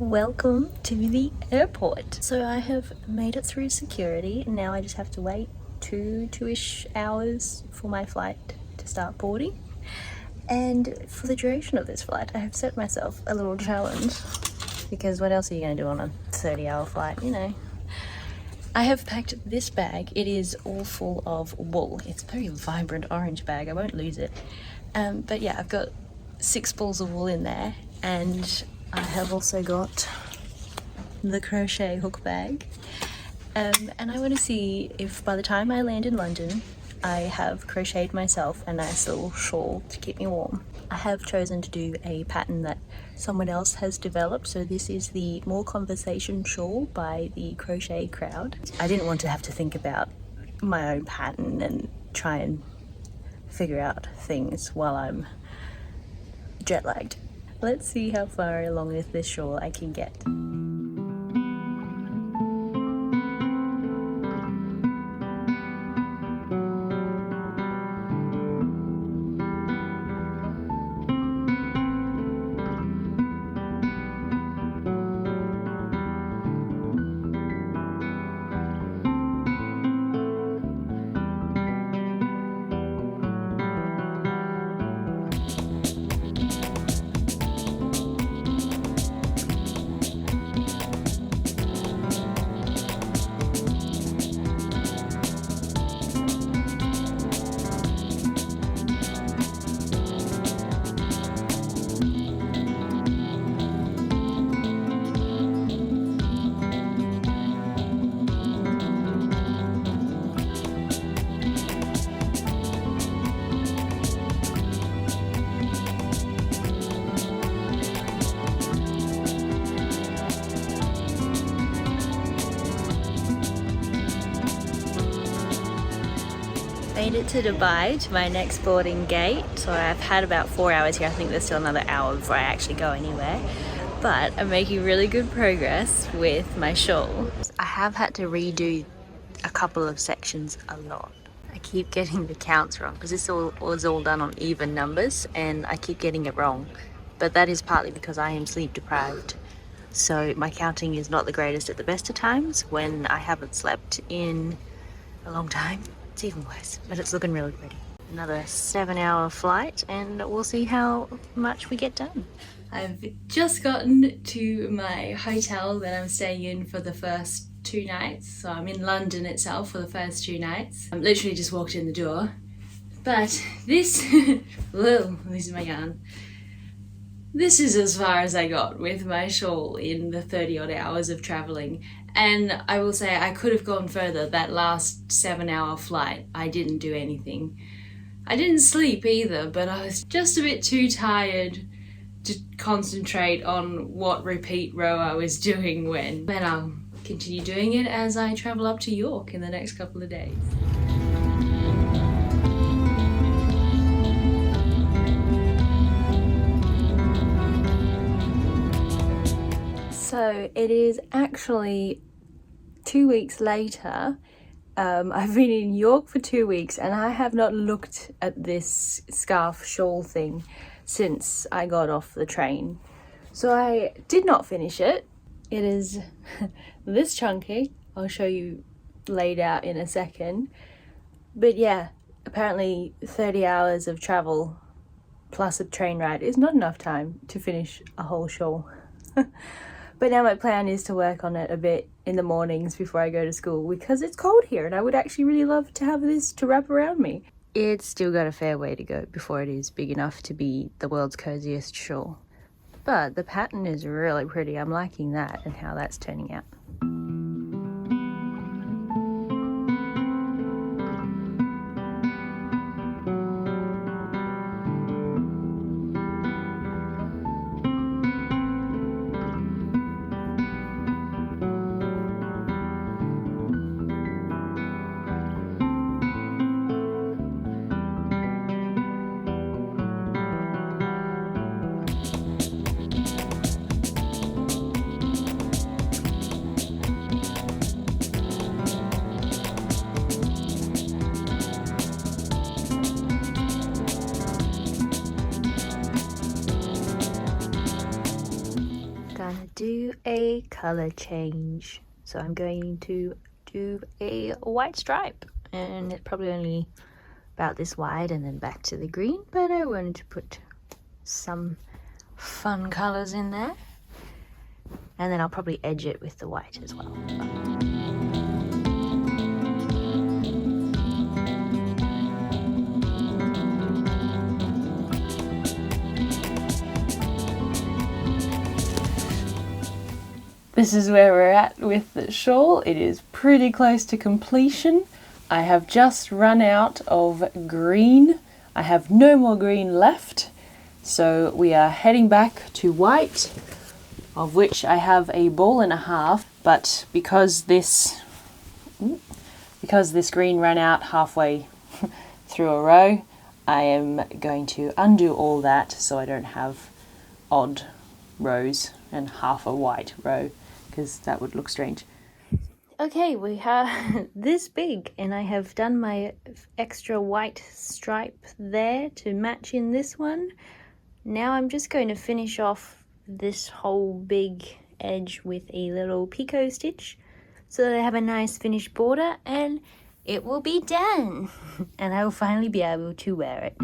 Welcome to the airport. So I have made it through security. Now I just have to wait two-ish hours for my flight to start boarding. And for the duration of this flight, I have set myself a little challenge, because what else are you going to do on a 30-hour flight, you know? I have packed this bag. It is all full of wool. It's a very vibrant orange bag. I won't lose it. But yeah, I've got 6 balls of wool in there, and I have also got the crochet hook bag. And I want to see if by the time I land in London, I have crocheted myself a nice little shawl to keep me warm. I have chosen to do a pattern that someone else has developed. So this is the More Conversation Shawl by the Crochet Crowd. I didn't want to have to think about my own pattern and try and figure out things while I'm jet lagged. Let's see how far along with this shawl I can get. Made it to Dubai, to my next boarding gate. So I've had about 4 hours here. I think there's still another hour before I actually go anywhere. But I'm making really good progress with my shawl. I have had to redo a couple of sections a lot. I keep getting the counts wrong because this was all done on even numbers and I keep getting it wrong. But that is partly because I am sleep deprived. So my counting is not the greatest at the best of times when I haven't slept in a long time. It's even worse, but it's looking really pretty. Another 7-hour flight and we'll see how much we get done. I've just gotten to my hotel that I'm staying in for the first 2 nights. So I'm in London itself for the first 2 nights. I'm literally just walked in the door. But this, whoa, this is my yarn. This is as far as I got with my shawl in the 30 odd hours of traveling. And I will say I could have gone further. That last 7-hour flight, I didn't do anything. I didn't sleep either, but I was just a bit too tired to concentrate on what repeat row I was doing when. But I'll continue doing it as I travel up to York in the next couple of days. So it is actually 2 weeks later. I've been in York for 2 weeks and I have not looked at this scarf shawl thing since I got off the train. So I did not finish it. It is this chunky. I'll show you laid out in a second. But yeah, apparently 30 hours of travel plus a train ride is not enough time to finish a whole shawl. But now my plan is to work on it a bit in the mornings before I go to school because it's cold here and I would actually really love to have this to wrap around me. It's still got a fair way to go before it is big enough to be the world's cosiest shawl. But the pattern is really pretty. I'm liking that and how that's turning out. do a color change. So I'm going to do a white stripe, and it's probably only about this wide and then back to the green, but I wanted to put some fun colors in there, and then I'll probably edge it with the white as well. This is where we're at with the shawl. It is pretty close to completion. I have just run out of green. I have no more green left. So we are heading back to white, of which I have a ball and a half, but because this green ran out halfway through a row, I am going to undo all that so I don't have odd rows and half a white row, because that would look strange. Okay, we have this big, and I have done my extra white stripe there to match in this one. Now I'm just going to finish off this whole big edge with a little picot stitch so that I have a nice finished border, and it will be done and I will finally be able to wear it.